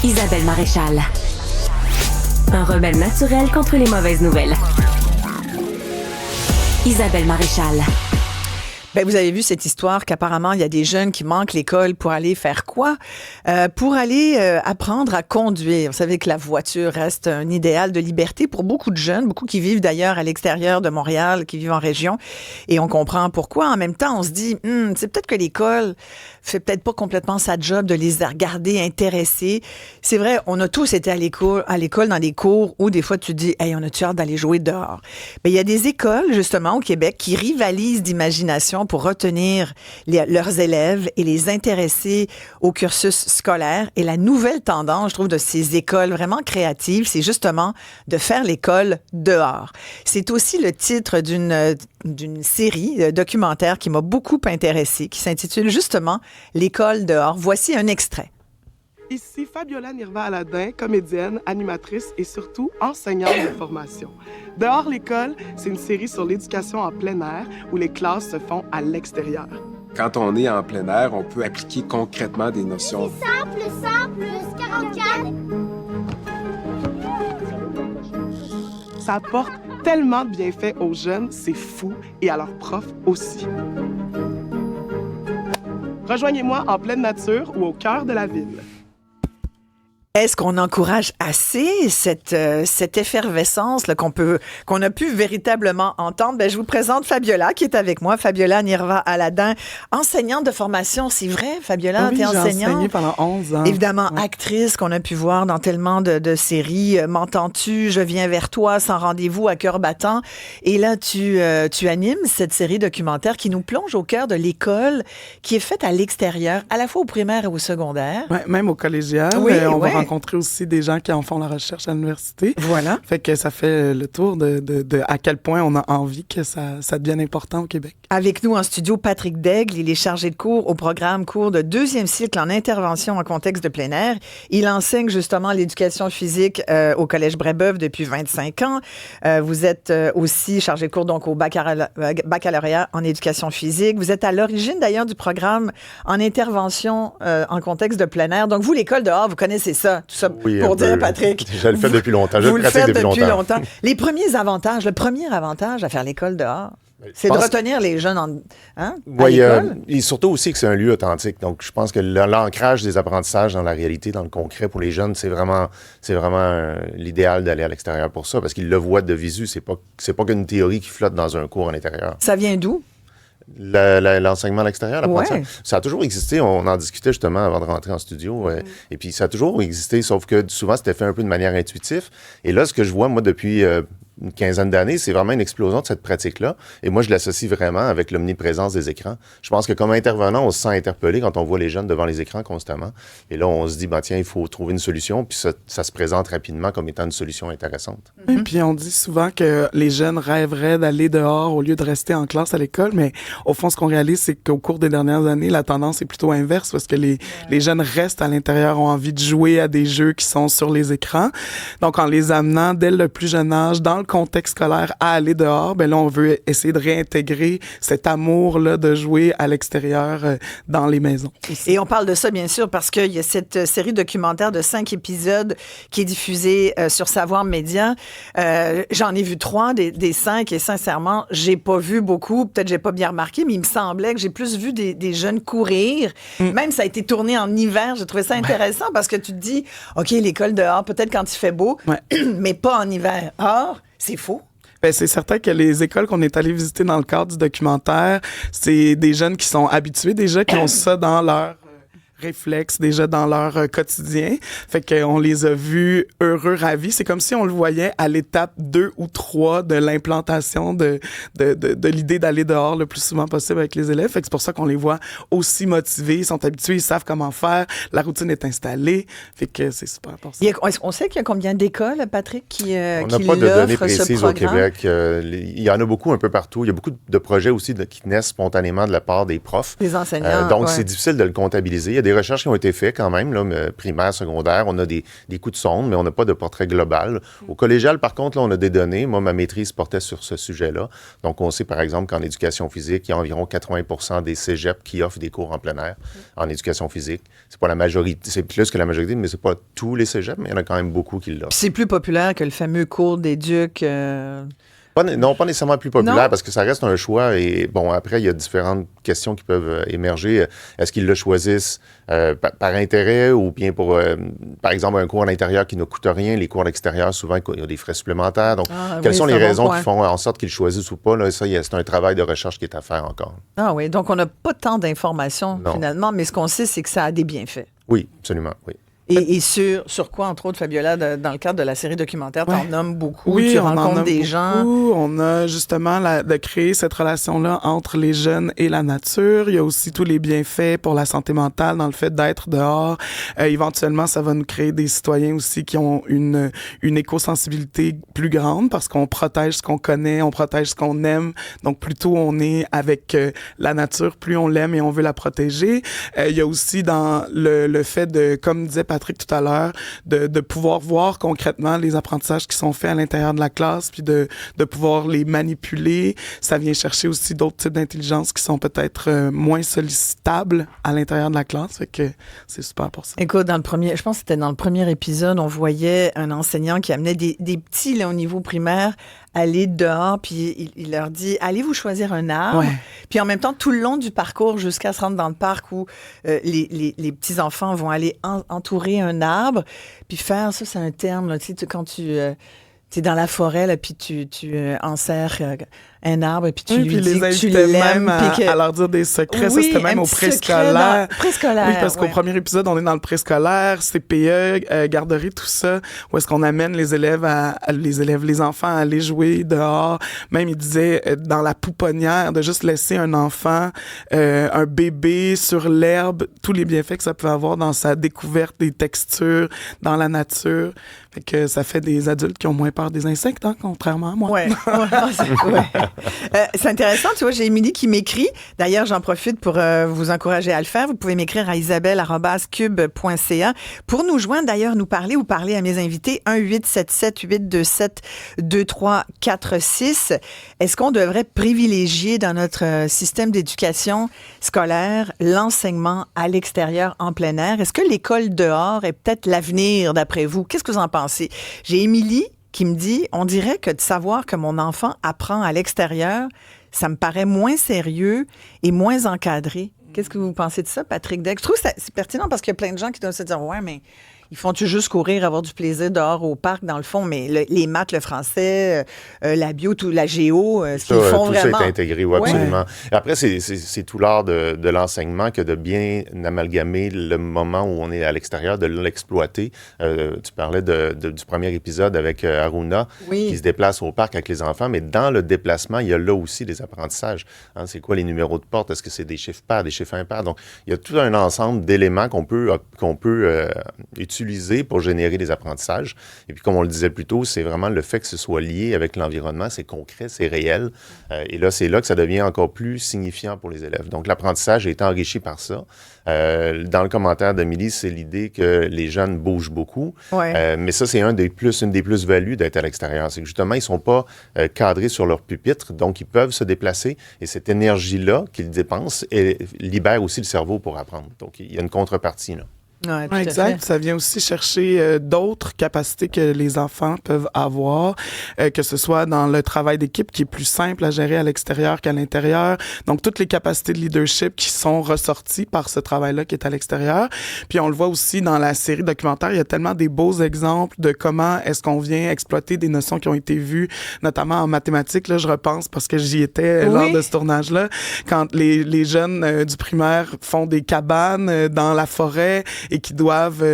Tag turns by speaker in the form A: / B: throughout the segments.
A: Isabelle Maréchal. Un remède naturel contre les mauvaises nouvelles. Isabelle Maréchal.
B: Ben, vous avez vu cette histoire qu'apparemment, il y a des jeunes qui manquent l'école pour aller faire quoi? Pour aller apprendre à conduire. Vous savez que la voiture reste un idéal de liberté pour beaucoup de jeunes, beaucoup qui vivent d'ailleurs à l'extérieur de Montréal, qui vivent en région. Et on comprend pourquoi. En même temps, on se dit, c'est peut-être que l'école fait peut-être pas complètement sa job de les regarder intéressés. C'est vrai, on a tous été à l'école dans des cours où des fois tu te dis, hey, on a-tu hâte d'aller jouer dehors? Ben, il y a des écoles, justement, au Québec, qui rivalisent d'imagination pour retenir leurs élèves et les intéresser au cursus scolaire. Et la nouvelle tendance, je trouve, de ces écoles vraiment créatives, c'est justement de faire l'école dehors. C'est aussi le titre d'une série documentaire qui m'a beaucoup intéressée, qui s'intitule justement « L'école dehors ». Voici un extrait.
C: Ici Fabiola Nirva-Aladin, comédienne, animatrice et surtout enseignante de formation. Dehors l'école, c'est une série sur l'éducation en plein air où les classes se font à l'extérieur.
D: Quand on est en plein air, on peut appliquer concrètement des notions.
E: C'est 100 plus 44.
C: Ça apporte tellement de bienfaits aux jeunes, c'est fou, et à leurs profs aussi. Rejoignez-moi en pleine nature ou au cœur de la ville.
B: Est-ce qu'on encourage assez cette effervescence là, qu'on a pu véritablement entendre? Ben, je vous présente Fabiola qui est avec moi. Fabiola Nirva-Aladin, enseignante de formation. C'est vrai, Fabiola,
C: oui,
B: t'es enseignante?
C: J'ai enseigné pendant 11 ans.
B: Évidemment, actrice qu'on a pu voir dans tellement de séries. M'entends-tu? Je viens vers toi, sans rendez-vous, à cœur battant. Et là, tu animes cette série documentaire qui nous plonge au cœur de l'école qui est faite à l'extérieur, à la fois au primaire et au secondaire.
C: Ouais, même au collégial.
B: Oui,
C: on va
B: ouais.
C: rencontrer aussi des gens qui en font la recherche à l'université.
B: Voilà.
C: Fait que ça fait le tour de à quel point on a envie que ça devienne important au Québec.
B: Avec nous en studio, Patrick Daigle. Il est chargé de cours au programme cours de 2e cycle en intervention en contexte de plein air. Il enseigne justement l'éducation physique au Collège Brébeuf depuis 25 ans. Vous êtes aussi chargé de cours donc au baccalauréat en éducation physique. Vous êtes à l'origine d'ailleurs du programme en intervention en contexte de plein air. Donc vous, l'école dehors, vous connaissez ça. Tout ça
F: oui,
B: pour dire, Patrick.
F: Je le fais depuis longtemps. Je
B: vous
F: le
B: le
F: pratique
B: faites depuis longtemps.
F: longtemps.
B: Les premiers avantages, le premier avantage à faire l'école dehors, c'est de retenir les jeunes à l'école.
F: Et surtout aussi que c'est un lieu authentique. Donc, je pense que l'ancrage des apprentissages dans la réalité, dans le concret pour les jeunes, c'est vraiment l'idéal d'aller à l'extérieur pour ça, parce qu'ils le voient de visu. C'est pas qu'une théorie qui flotte dans un cours en intérieur.
B: Ça vient d'où?
F: L'enseignement à l'extérieur, l'apprentissage.
B: Ouais.
F: Ça a toujours existé. On en discutait justement avant de rentrer en studio. Et puis, ça a toujours existé, sauf que souvent, c'était fait un peu de manière intuitive. Et là, ce que je vois, moi, depuis une quinzaine d'années, c'est vraiment une explosion de cette pratique-là. Et moi, je l'associe vraiment avec l'omniprésence des écrans. Je pense que comme intervenant, on se sent interpellé quand on voit les jeunes devant les écrans constamment. Et là, on se dit, tiens, il faut trouver une solution. Puis ça se présente rapidement comme étant une solution intéressante.
C: Et puis, on dit souvent que les jeunes rêveraient d'aller dehors au lieu de rester en classe à l'école. Mais au fond, ce qu'on réalise, c'est qu'au cours des dernières années, la tendance est plutôt inverse parce que les jeunes restent à l'intérieur, ont envie de jouer à des jeux qui sont sur les écrans. Donc, en les amenant dès le plus jeune âge, dans le contexte scolaire, à aller dehors, ben là, on veut essayer de réintégrer cet amour-là de jouer à l'extérieur dans les maisons.
B: Et on parle de ça, bien sûr, parce qu'il y a cette série documentaire de 5 épisodes qui est diffusée sur Savoir Média. J'en ai vu 3 des 5 et sincèrement, j'ai pas vu beaucoup. Peut-être j'ai pas bien remarqué, mais il me semblait que j'ai plus vu des jeunes courir. Même ça a été tourné en hiver. J'ai trouvé ça intéressant parce que tu te dis, OK, l'école dehors, peut-être quand il fait beau, mais pas en hiver. Or, c'est faux.
C: Ben, c'est certain que les écoles qu'on est allé visiter dans le cadre du documentaire, c'est des jeunes qui sont habitués déjà, qui ont ça dans leur réflexes déjà dans leur quotidien. Fait qu'on les a vus heureux, ravis. C'est comme si on le voyait à l'étape 2 ou 3 de l'implantation de l'idée d'aller dehors le plus souvent possible avec les élèves. Fait que c'est pour ça qu'on les voit aussi motivés. Ils sont habitués, ils savent comment faire. La routine est installée. Fait que c'est super important.
B: On sait qu'il y a combien d'écoles, Patrick, qui
F: on n'a pas de données précises au Québec. Il y en a beaucoup un peu partout. Il y a beaucoup de projets aussi qui naissent spontanément de la part des profs.
B: Des enseignants.
F: Donc, c'est difficile de le comptabiliser. Il y a des des recherches qui ont été faites quand même, là, primaire, secondaire. On a des coups de sonde, mais on n'a pas de portrait global. Au collégial, par contre, là, on a des données. Moi, ma maîtrise portait sur ce sujet-là. Donc, on sait, par exemple, qu'en éducation physique, il y a environ 80% des cégeps qui offrent des cours en plein air en éducation physique. C'est pas la majorité, c'est plus que la majorité, mais c'est pas tous les cégeps, mais il y en a quand même beaucoup qui l'offrent.
B: Puis c'est plus populaire que le fameux cours d'éduc.
F: Non, pas nécessairement plus populaire,
B: Non.
F: parce que ça reste un choix. Et bon, après, il y a différentes questions qui peuvent émerger. Est-ce qu'ils le choisissent par intérêt ou bien pour, par exemple, un cours à l'intérieur qui ne coûte rien? Les cours à l'extérieur, souvent, il y a des frais supplémentaires. Donc, quelles sont les raisons qui font en sorte qu'ils choisissent ou pas? Là, ça, c'est un travail de recherche qui est à faire encore.
B: Ah oui, donc on n'a pas tant d'informations
F: Non.
B: finalement, mais ce qu'on sait, c'est que ça a des bienfaits.
F: Oui, absolument, oui.
B: Et sur quoi, entre autres, Fabiola, dans le cadre de la série documentaire, t'en
C: Ouais.
B: nommes beaucoup,
C: Oui,
B: tu
C: on en
B: rencontres
C: nomme
B: des
C: beaucoup.
B: gens.
C: On a justement de créer cette relation-là entre les jeunes et la nature. Il y a aussi tous les bienfaits pour la santé mentale dans le fait d'être dehors. Éventuellement, ça va nous créer des citoyens aussi qui ont une éco-sensibilité plus grande parce qu'on protège ce qu'on connaît, on protège ce qu'on aime. Donc, plus tôt on est avec la nature, plus on l'aime et on veut la protéger. Il y a aussi dans le fait de, comme disait Patrick tout à l'heure, de pouvoir voir concrètement les apprentissages qui sont faits à l'intérieur de la classe, puis de pouvoir les manipuler. Ça vient chercher aussi d'autres types d'intelligence qui sont peut-être moins sollicitables à l'intérieur de la classe. Fait que c'est super pour ça.
B: Écoute, je pense que c'était dans le premier épisode, on voyait un enseignant qui amenait des petits là, au niveau primaire aller dehors, puis il leur dit « Allez vous choisir un arbre.
C: Ouais. »
B: Puis en même temps, tout le long du parcours, jusqu'à se rendre dans le parc où les petits-enfants vont aller entourer un arbre, puis faire, ça c'est un terme, là, tu sais, quand tu es dans la forêt, là, puis tu enserres un arbre, puis tu
C: Oui,
B: lui
C: puis
B: dis
C: les
B: que tu
C: invitait
B: l'aimes.
C: même
B: puis que...
C: à leur dire des secrets.
B: Oui,
C: ça, c'était même
B: un
C: au
B: petit secret
C: préscolaire.
B: préscolaire.
C: Oui, parce qu'au
B: ouais.
C: premier épisode, on est dans le préscolaire, CPE, garderie, tout ça, où est-ce qu'on amène les élèves, les enfants à aller jouer dehors. Même, il disait, dans la pouponnière, de juste laisser un enfant, un bébé sur l'herbe, tous les bienfaits que ça peut avoir dans sa découverte des textures, dans la nature. Fait que ça fait des adultes qui ont moins peur des insectes, hein, contrairement à moi.
B: Ouais. C'est intéressant, tu vois, j'ai Émilie qui m'écrit. D'ailleurs, j'en profite pour vous encourager à le faire. Vous pouvez m'écrire à isabelle@cube.ca pour nous joindre, d'ailleurs, nous parler ou parler à mes invités. 1-877-827-2346. Est-ce qu'on devrait privilégier dans notre système d'éducation scolaire l'enseignement à l'extérieur en plein air? Est-ce que l'école dehors est peut-être l'avenir, d'après vous? Qu'est-ce que vous en pensez? J'ai Émilie qui me dit, on dirait que de savoir que mon enfant apprend à l'extérieur, ça me paraît moins sérieux et moins encadré. Qu'est-ce que vous pensez de ça, Patrick Degg? Je trouve que c'est pertinent parce qu'il y a plein de gens qui doivent se dire, ouais, mais ils font-tu juste courir, avoir du plaisir dehors au parc, dans le fond, mais les maths, le français, la bio, la géo, ce qu'ils font
F: tout
B: vraiment.
F: Ça est intégré, oui, absolument. Et après, c'est tout l'art de l'enseignement que de bien amalgamer le moment où on est à l'extérieur, de l'exploiter. Tu parlais du premier épisode avec Aruna, qui se déplace au parc avec les enfants, mais dans le déplacement, il y a là aussi des apprentissages. Hein, c'est quoi les numéros de porte? Est-ce que c'est des chiffres pairs, des chiffres impairs? Donc, il y a tout un ensemble d'éléments qu'on peut utiliser pour générer des apprentissages. Et puis, comme on le disait plus tôt, c'est vraiment le fait que ce soit lié avec l'environnement, c'est concret, c'est réel. Et là, c'est là que ça devient encore plus signifiant pour les élèves. Donc, l'apprentissage a été enrichi par ça. Dans le commentaire d'Amélie, c'est l'idée que les jeunes bougent beaucoup.
B: Ouais.
F: Mais ça, c'est une des plus-values d'être à l'extérieur. C'est que justement, ils ne sont pas cadrés sur leur pupitre, donc ils peuvent se déplacer. Et cette énergie-là qu'ils dépensent libère aussi le cerveau pour apprendre. Donc, il y a une contrepartie, là.
B: Ouais, tout à
C: Exact.
B: fait.
C: Ça vient aussi chercher d'autres capacités que les enfants peuvent avoir, que ce soit dans le travail d'équipe qui est plus simple à gérer à l'extérieur qu'à l'intérieur. Donc, toutes les capacités de leadership qui sont ressorties par ce travail-là qui est à l'extérieur. Puis, on le voit aussi dans la série documentaire, il y a tellement des beaux exemples de comment est-ce qu'on vient exploiter des notions qui ont été vues, notamment en mathématiques. Là, je repense parce que j'y étais lors de ce tournage-là, quand les jeunes du primaire font des cabanes dans la forêt et qui doivent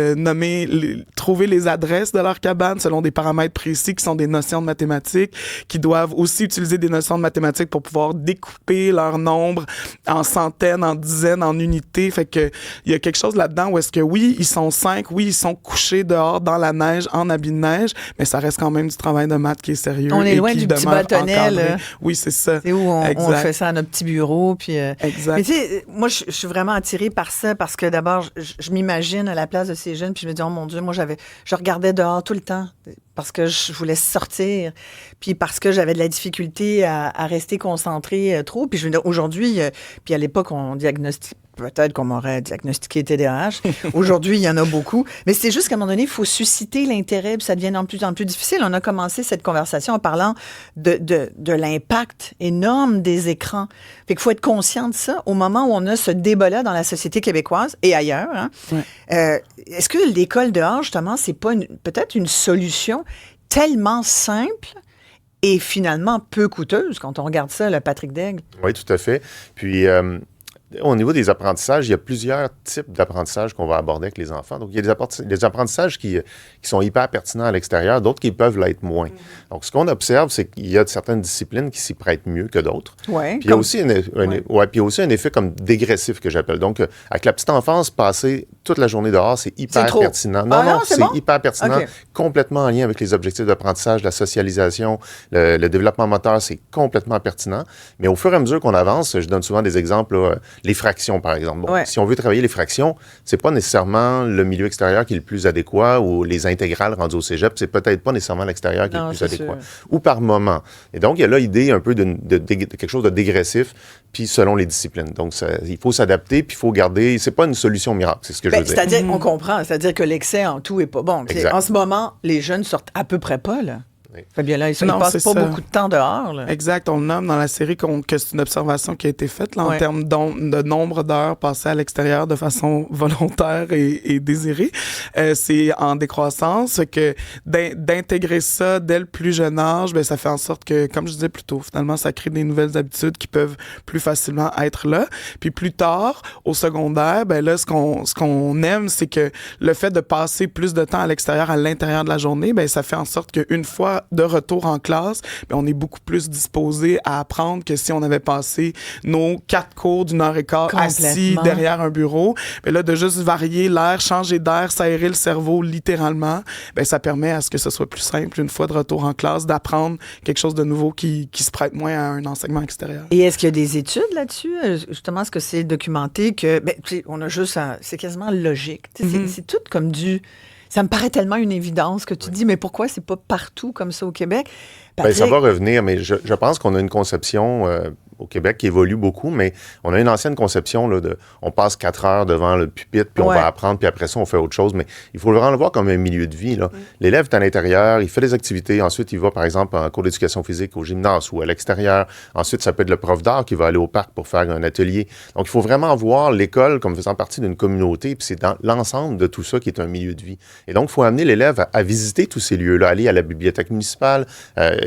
C: trouver les adresses de leur cabane selon des paramètres précis qui sont des notions de mathématiques, qui doivent aussi utiliser des notions de mathématiques pour pouvoir découper leur nombre en centaines, en dizaines, en unités. Fait que il y a quelque chose là-dedans où est-ce que oui, ils sont 5, oui, ils sont couchés dehors dans la neige, en habit de neige, mais ça reste quand même du travail de maths qui est sérieux.
B: On est loin
C: qui
B: du petit
C: demeure
B: bâtonnet,
C: encadré.
B: là.
C: Oui, c'est ça.
B: C'est où on fait ça à notre petit bureau. Puis,
C: Exact.
B: Mais tu sais, moi, je suis vraiment attirée par ça parce que d'abord, je m'imagine à la place de ces jeunes, puis je me dis, oh mon Dieu, moi, je regardais dehors tout le temps parce que je voulais sortir, puis parce que j'avais de la difficulté à rester concentrée trop. Puis je veux dire, aujourd'hui, puis à l'époque, on diagnostique. Peut-être qu'on m'aurait diagnostiqué TDAH. Aujourd'hui, il y en a beaucoup. Mais c'est juste qu'à un moment donné, il faut susciter l'intérêt, puis ça devient de plus en plus difficile. On a commencé cette conversation en parlant de l'impact énorme des écrans. Fait qu'il faut être conscient de ça au moment où on a ce débat-là dans la société québécoise et ailleurs. Hein. Ouais. Est-ce que l'école dehors, justement, c'est pas peut-être une solution tellement simple et finalement peu coûteuse quand on regarde ça, le Patrick Daigle?
F: Oui, tout à fait. Puis... au niveau des apprentissages, il y a plusieurs types d'apprentissages qu'on va aborder avec les enfants. Donc, il y a des apprentissages qui sont hyper pertinents à l'extérieur, d'autres qui peuvent l'être moins. Donc, ce qu'on observe, c'est qu'il y a certaines disciplines qui s'y prêtent mieux que d'autres.
B: Ouais,
F: puis, il y a aussi un effet comme dégressif que j'appelle. Donc, avec la petite enfance, passer toute la journée dehors, c'est hyper pertinent. Non, c'est bon? Hyper pertinent, complètement en lien avec les objectifs d'apprentissage, la socialisation, le développement moteur, c'est complètement pertinent. Mais au fur et à mesure qu'on avance, je donne souvent des exemples, là, les fractions, par exemple. Bon, si on veut travailler les fractions, c'est pas nécessairement le milieu extérieur qui est le plus adéquat ou les intégrales rendues au cégep, c'est peut-être pas nécessairement l'extérieur qui est le plus adéquat. Sûr. Ou par moment. Et donc, il y a là l'idée un peu de quelque chose de dégressif, puis selon les disciplines. Donc, il faut s'adapter, puis il faut garder... C'est pas une solution miracle, c'est ce que je veux dire.
B: C'est-à-dire, on comprend, c'est-à-dire que l'excès en tout est pas bon. En ce moment, les jeunes sortent à peu près pas, là. Fabien, là, ils passent pas beaucoup de temps dehors. Là.
C: Exact. On le nomme dans la série que c'est une observation qui a été faite là, en termes de nombre d'heures passées à l'extérieur de façon volontaire et désirée. C'est en décroissance que d'intégrer ça dès le plus jeune âge, ben, ça fait en sorte que, comme je disais plus tôt, finalement, ça crée des nouvelles habitudes qui peuvent plus facilement être là. Puis plus tard, au secondaire, ben là, ce qu'on aime, c'est que le fait de passer plus de temps à l'extérieur, à l'intérieur de la journée, ben ça fait en sorte qu'une fois de retour en classe, bien, on est beaucoup plus disposé à apprendre que si on avait passé nos 4 cours d'1h15 assis derrière un bureau. Bien là, de juste varier l'air, changer d'air, s'aérer le cerveau littéralement, bien, ça permet à ce que ce soit plus simple, une fois de retour en classe, d'apprendre quelque chose de nouveau qui se prête moins à un enseignement extérieur.
B: Et est-ce qu'il y a des études là-dessus? Justement, est-ce que c'est documenté que... Ben, on a juste... c'est quasiment logique. C'est tout comme du... Ça me paraît tellement une évidence que tu dis, mais pourquoi c'est pas partout comme ça au Québec?
F: Bien, ça va revenir, mais je pense qu'on a une conception au Québec qui évolue beaucoup, mais on a une ancienne conception là, on passe 4 heures devant le pupitre, puis on va apprendre, puis après ça, on fait autre chose. Mais il faut vraiment le voir comme un milieu de vie. Là. L'élève est à l'intérieur, il fait des activités, ensuite il va, par exemple, en cours d'éducation physique au gymnase ou à l'extérieur. Ensuite, ça peut être le prof d'art qui va aller au parc pour faire un atelier. Donc, il faut vraiment voir l'école comme faisant partie d'une communauté, puis c'est dans l'ensemble de tout ça qui est un milieu de vie. Et donc, il faut amener l'élève à visiter tous ces lieux-là, aller à la bibliothèque municipale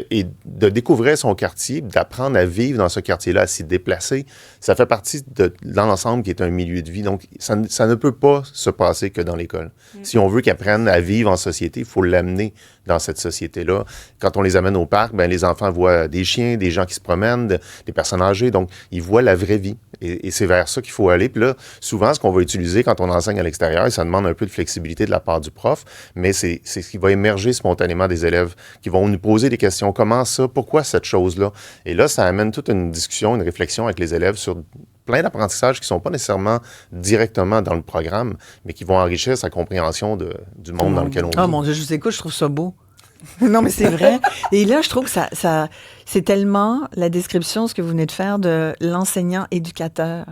F: et de découvrir son quartier, d'apprendre à vivre dans ce quartier-là, à s'y déplacer. Ça fait partie dans l'ensemble qui est un milieu de vie. Donc, ça ne peut pas se passer que dans l'école. Si on veut qu'ils apprennent à vivre en société, il faut l'amener dans cette société-là. Quand on les amène au parc, ben, les enfants voient des chiens, des gens qui se promènent, des personnes âgées. Donc, ils voient la vraie vie. Et c'est vers ça qu'il faut aller. Puis là, souvent, ce qu'on va utiliser quand on enseigne à l'extérieur, ça demande un peu de flexibilité de la part du prof, mais c'est ce qui va émerger spontanément des élèves qui vont nous poser des questions. Comment ça? Pourquoi cette chose-là? Et là, ça amène toute une discussion, une réflexion avec les élèves sur plein d'apprentissages qui ne sont pas nécessairement directement dans le programme, mais qui vont enrichir sa compréhension du monde dans lequel on vit.
B: Oh mon Dieu, je vous écoute, je trouve ça beau. Non, mais c'est vrai. Et là, je trouve que ça c'est tellement la description, ce que vous venez de faire, de l'enseignant-éducateur.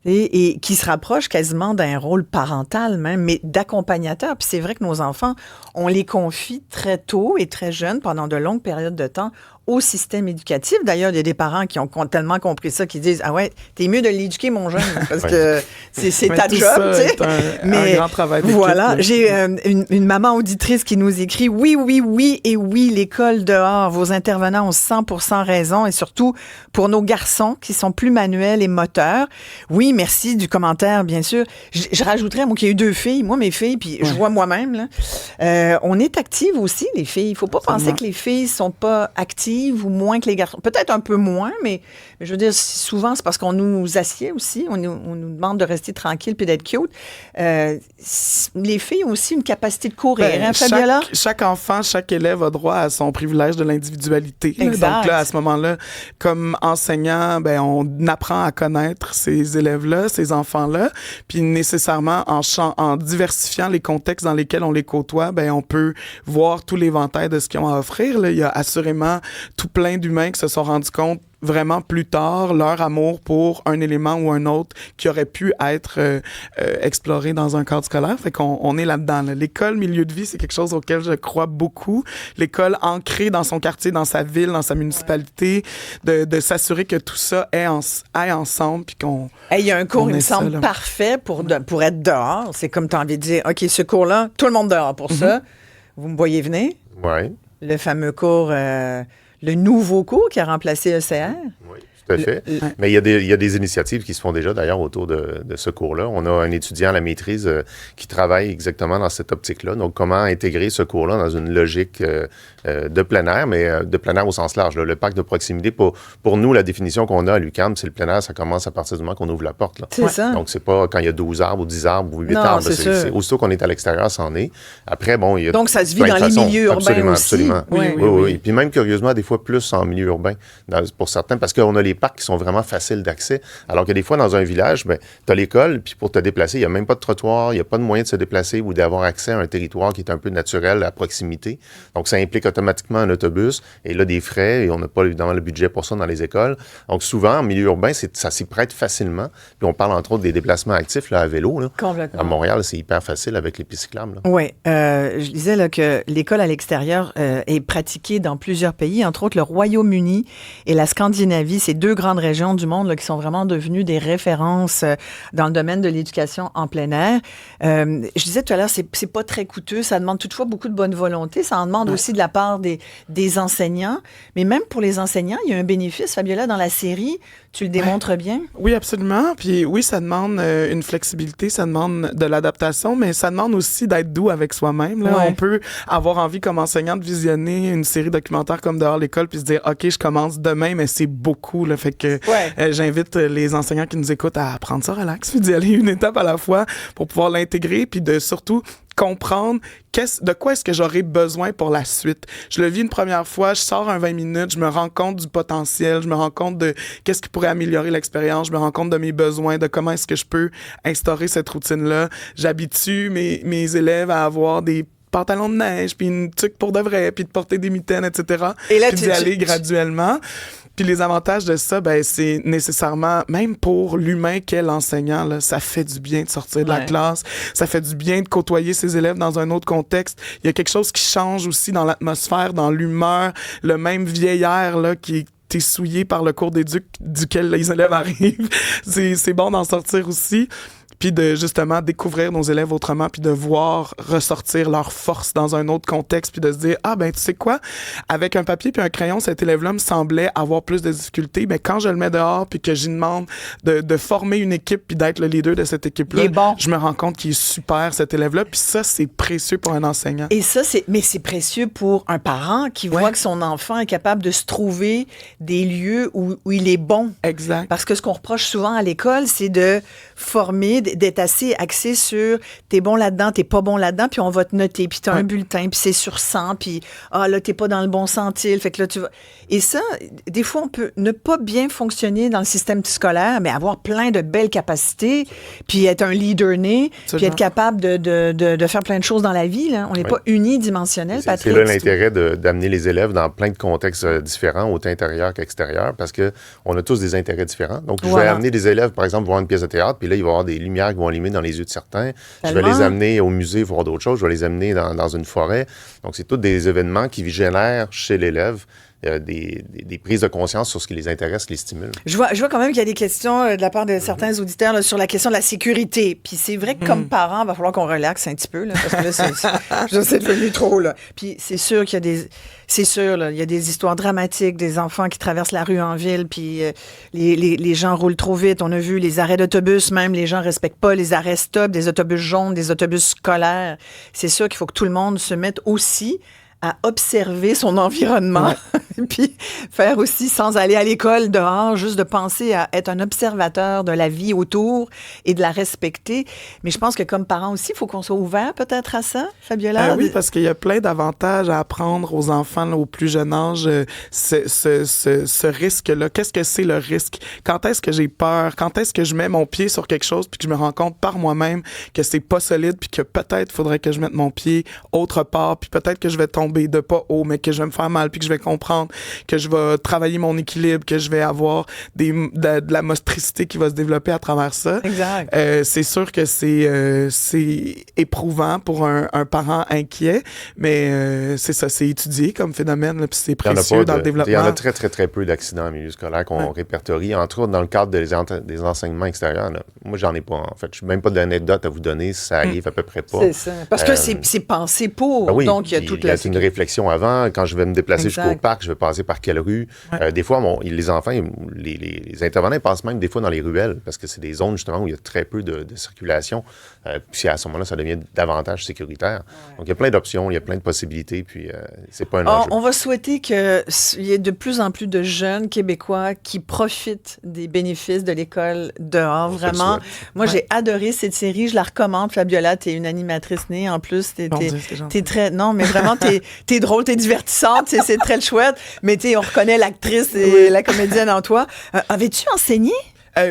B: Et qui se rapproche quasiment d'un rôle parental même, mais d'accompagnateur. Puis c'est vrai que nos enfants, on les confie très tôt et très jeunes, pendant de longues périodes de temps, au système éducatif. D'ailleurs, il y a des parents qui ont tellement compris ça qu'ils disent « Ah ouais, t'es mieux de l'éduquer, mon jeune, parce que c'est ta job. »
C: C'est un grand travail d'équipe.
B: Voilà, j'ai une maman auditrice qui nous écrit « Oui, l'école dehors, vos intervenants ont 100% raison, et surtout pour nos garçons qui sont plus manuels et moteurs. » Oui, merci du commentaire, bien sûr. Je rajouterais, moi, qu'il y a eu 2 filles, moi, mes filles, puis je vois moi-même, là. On est actives aussi, les filles. Il faut pas penser que les filles sont pas actives ou moins que les garçons. Peut-être un peu moins, mais je veux dire, souvent, c'est parce qu'on nous assied aussi. On nous demande de rester tranquille puis d'être cute. Les filles ont aussi une capacité de courir, hein, Fabiola?
C: Chaque enfant, chaque élève a droit à son privilège de l'individualité.
B: Exact.
C: Donc là, à ce moment-là, comme enseignant, on apprend à connaître ces élèves-là, ces enfants-là, puis nécessairement en diversifiant les contextes dans lesquels on les côtoie, on peut voir tout l'éventail de ce qu'ils ont à offrir. Là. Il y a assurément tout plein d'humains qui se sont rendus compte vraiment plus tard leur amour pour un élément ou un autre qui aurait pu être exploré dans un cadre scolaire. Fait qu'on est là-dedans. Là. L'école milieu de vie, c'est quelque chose auquel je crois beaucoup. L'école ancrée dans son quartier, dans sa ville, dans sa municipalité, de s'assurer que tout ça aille ensemble puis qu'on...
B: Il y a un cours, il me semble,
C: ça,
B: parfait pour être dehors. C'est comme tu as envie de dire, OK, ce cours-là, tout le monde dehors pour ça. Vous me voyez venir?
F: Oui.
B: Le fameux cours... le nouveau cours qui a remplacé ECR.
F: Oui, tout à fait. Mais il y a des initiatives qui se font déjà, d'ailleurs, autour de ce cours-là. On a un étudiant à la maîtrise qui travaille exactement dans cette optique-là. Donc, comment intégrer ce cours-là dans une logique de plein air, mais de plein air au sens large. Là. Le parc de proximité, pour nous, la définition qu'on a à l'UQAM, c'est le plein air, ça commence à partir du moment qu'on ouvre la porte. Là.
B: C'est ça.
F: Donc, c'est pas quand il y a 12 arbres ou 10 arbres ou 8 arbres. C'est aussitôt qu'on est à l'extérieur, c'en est. Après, il y a...
B: Donc, ça se vit dans les milieux urbains aussi.
F: Absolument. Oui. Et puis même, curieusement, des fois, plus en milieu urbain pour certains, parce qu'on a les parcs qui sont vraiment faciles d'accès. Alors que des fois, dans un village, tu as l'école, puis pour te déplacer, il n'y a même pas de trottoir, il n'y a pas de moyen de se déplacer ou d'avoir accès à un territoire qui est un peu naturel à proximité. Donc, ça implique automatiquement un autobus et là, des frais, et on n'a pas évidemment le budget pour ça dans les écoles. Donc, souvent, en milieu urbain, ça s'y prête facilement. Puis on parle entre autres des déplacements actifs là, à vélo. Là.
B: Complètement.
F: À Montréal, c'est hyper facile avec les pistes cyclables.
B: Oui. Je disais là, que l'école à l'extérieur est pratiquée dans plusieurs pays, entre autres le Royaume-Uni et la Scandinavie. C'est 2 grandes régions du monde là, qui sont vraiment devenues des références dans le domaine de l'éducation en plein air. Je disais tout à l'heure, c'est pas très coûteux. Ça demande toutefois beaucoup de bonne volonté. Ça en demande aussi de la part des enseignants. Mais même pour les enseignants, il y a un bénéfice. Fabiola, dans la série, tu le démontres bien?
C: Oui, absolument. Puis oui, ça demande une flexibilité, ça demande de l'adaptation, mais ça demande aussi d'être doux avec soi-même. Là. On peut avoir envie comme enseignant de visionner une série documentaire comme Dehors l'école puis se dire, OK, je commence demain, mais c'est beaucoup. Là. Fait que j'invite les enseignants qui nous écoutent à prendre ça relax puis d'y aller une étape à la fois pour pouvoir l'intégrer puis de surtout comprendre de quoi est-ce que j'aurais besoin pour la suite. Je le vis une première fois, je sors un 20 minutes, je me rends compte du potentiel, je me rends compte de qu'est-ce qui pourrait améliorer l'expérience, je me rends compte de mes besoins, de comment est-ce que je peux instaurer cette routine-là. J'habitue mes élèves à avoir des pantalons de neige, puis une tuque pour de vrai, puis de porter des mitaines, etc.
B: Et là,
C: puis d'y aller graduellement. Puis les avantages de ça, c'est nécessairement, même pour l'humain qu'est l'enseignant, là, ça fait du bien de sortir de la classe, ça fait du bien de côtoyer ses élèves dans un autre contexte. Il y a quelque chose qui change aussi dans l'atmosphère, dans l'humeur, le même vieil air là, qui est essouillé par le cours d'éduc duquel les élèves arrivent. C'est bon d'en sortir aussi. Puis de justement découvrir nos élèves autrement, puis de voir ressortir leur force dans un autre contexte, puis de se dire, tu sais quoi, avec un papier puis un crayon, cet élève-là me semblait avoir plus de difficultés, mais quand je le mets dehors, puis que j'y demande de former une équipe, puis d'être le leader de cette équipe-là, je me rends compte qu'il est super, cet élève-là, puis ça, c'est précieux pour un enseignant.
B: Et ça, c'est précieux pour un parent qui voit que son enfant est capable de se trouver des lieux où il est bon.
C: Exact.
B: Parce que ce qu'on reproche souvent à l'école, c'est de former, d'être assez axé sur t'es bon là-dedans, t'es pas bon là-dedans, puis on va te noter, puis t'as un bulletin, puis c'est sur 100, puis là, t'es pas dans le bon centile, fait que là, tu vas... Et ça, des fois, on peut ne pas bien fonctionner dans le système scolaire, mais avoir plein de belles capacités, puis être un leader né, puis être capable de faire plein de choses dans la vie, là. On n'est pas unidimensionnel, Patrick.
F: C'est là l'intérêt d'amener les élèves dans plein de contextes différents, autant intérieurs qu'extérieurs, parce qu'on a tous des intérêts différents. Donc, je vais amener des élèves, par exemple, voir une pièce de théâtre, puis là, il va y avoir des lumières qui vont allumer dans les yeux de certains. Je vais les amener au musée voir d'autres choses. Je vais les amener dans une forêt. Donc, c'est tous des événements qui génèrent chez l'élève des prises de conscience sur ce qui les intéresse, les stimule.
B: Je vois quand même qu'il y a des questions de la part de certains auditeurs là, sur la question de la sécurité. Puis c'est vrai que comme parents, il va falloir qu'on relaxe un petit peu, là, parce que là, c'est devenu trop. Là. Puis c'est sûr qu'il y a des... C'est sûr, là, il y a des histoires dramatiques, des enfants qui traversent la rue en ville, puis les gens roulent trop vite. On a vu les arrêts d'autobus, même les gens respectent pas les arrêts stop, des autobus jaunes, des autobus scolaires. C'est sûr qu'il faut que tout le monde se mette aussi à observer son environnement, puis faire aussi, sans aller à l'école dehors, juste de penser à être un observateur de la vie autour et de la respecter. Mais je pense que comme parents aussi, il faut qu'on soit ouvert peut-être à ça, Fabiola.
C: Oui, parce qu'il y a plein d'avantages à apprendre aux enfants là, au plus jeune âge, ce risque-là. Qu'est-ce que c'est le risque? Quand est-ce que j'ai peur? Quand est-ce que je mets mon pied sur quelque chose puis que je me rends compte par moi-même que c'est pas solide puis que peut-être faudrait que je mette mon pied autre part puis peut-être que je vais tomber de pas haut, mais que je vais me faire mal, puis que je vais comprendre que je vais travailler mon équilibre, que je vais avoir de la motricité qui va se développer à travers ça.
B: Exact.
C: C'est sûr que c'est éprouvant pour un parent inquiet, mais c'est ça, c'est étudié comme phénomène, là, puis c'est précieux dans le développement.
F: Il y en a très, très, très peu d'accidents en milieu scolaire qu'on répertorie, entre autres dans le cadre des enseignements extérieurs. Là. Moi, j'en ai pas, en fait. Je n'ai même pas d'anecdote à vous donner, ça arrive à peu près pas.
B: C'est ça. Parce que c'est pensé pour,
F: ben oui,
B: donc il y a toute la...
F: une réflexion avant. Quand je vais me déplacer jusqu'au parc, je vais passer par quelle rue. Des fois, les enfants, les intervenants passent même des fois dans les ruelles parce que c'est des zones justement où il y a très peu de circulation. Puis à ce moment-là, ça devient davantage sécuritaire. Donc, il y a plein d'options, il y a plein de possibilités, puis c'est pas un enjeu.
B: On va souhaiter qu'il y ait de plus en plus de jeunes Québécois qui profitent des bénéfices de l'école dehors, vraiment. Moi, j'ai adoré cette série, je la recommande. Fabiola, t'es une animatrice née, en plus, t'es très... Non, mais vraiment, t'es drôle, t'es divertissante, c'est très chouette, mais on reconnaît l'actrice et la comédienne en toi. Avais-tu enseigné?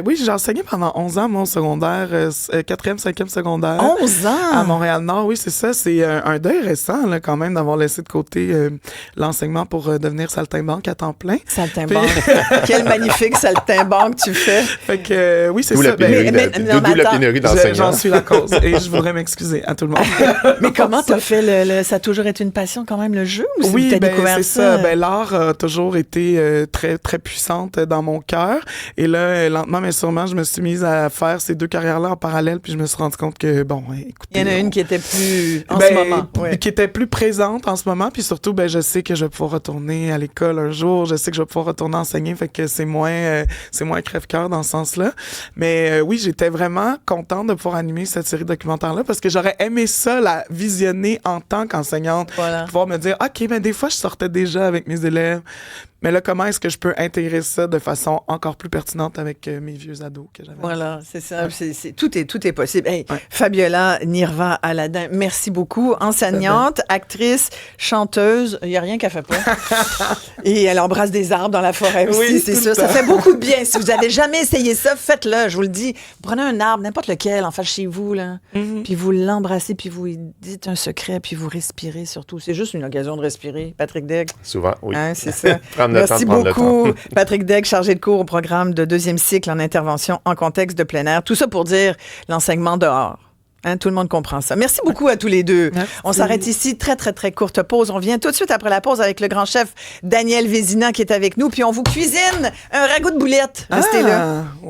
C: Oui, j'ai enseigné pendant 11 ans, mon secondaire, 4e, 5e secondaire.
B: 11 ans?
C: À Montréal-Nord, oui, c'est ça. C'est un deuil récent, là, quand même, d'avoir laissé de côté l'enseignement pour devenir saltimbanque à temps plein.
B: Saltimbanque. Quel magnifique saltimbanque tu fais.
C: Fait que, oui, c'est
F: d'où
C: ça.
F: D'où la pénurie d'enseignants.
C: J'en suis la cause et je voudrais m'excuser à tout le monde.
B: Mais comment t'as fait ça a toujours été une passion, quand même, le jeu? Ou
C: oui,
B: t'as découvert
C: c'est ça. L'art a toujours été très, très puissante dans mon cœur. Et là, lentement, mais sûrement, je me suis mise à faire ces deux carrières-là en parallèle, puis je me suis rendu compte que, bon, écoutez...
B: Il y en a une qui était plus en ce moment.
C: Qui était plus présente en ce moment, puis surtout, je sais que je vais pouvoir retourner à l'école un jour, je sais que je vais pouvoir retourner enseigner, fait que c'est moins crève-cœur dans ce sens-là. Mais oui, j'étais vraiment contente de pouvoir animer cette série documentaire-là, parce que j'aurais aimé ça, la visionner en tant qu'enseignante, pouvoir me dire, OK, des fois, je sortais déjà avec mes élèves, mais là, comment est-ce que je peux intégrer ça de façon encore plus pertinente avec mes vieux ados que j'avais?
B: Voilà, c'est ça. Tout est possible. Hey, Fabiola Nirva Aladin, merci beaucoup. Enseignante, actrice, chanteuse, il n'y a rien qu'elle ne fait pas. Et elle embrasse des arbres dans la forêt aussi, oui, c'est sûr. Ça fait beaucoup de bien. Si vous n'avez jamais essayé ça, faites-le, je vous le dis. Prenez un arbre, n'importe lequel, en face chez vous, là, puis vous l'embrassez, puis vous lui dites un secret, puis vous respirez surtout. C'est juste une occasion de respirer. Patrick Degg.
F: Souvent, oui.
B: Hein, c'est ça. Merci beaucoup, Patrick Degg, chargé de cours au programme de 2e cycle en intervention en contexte de plein air. Tout ça pour dire l'enseignement dehors. Hein, tout le monde comprend ça. Merci beaucoup à tous les deux. Merci. On s'arrête ici. Très, très, très courte pause. On vient tout de suite après la pause avec le grand chef Daniel Vézina qui est avec nous. Puis on vous cuisine un ragoût de boulettes. Restez là.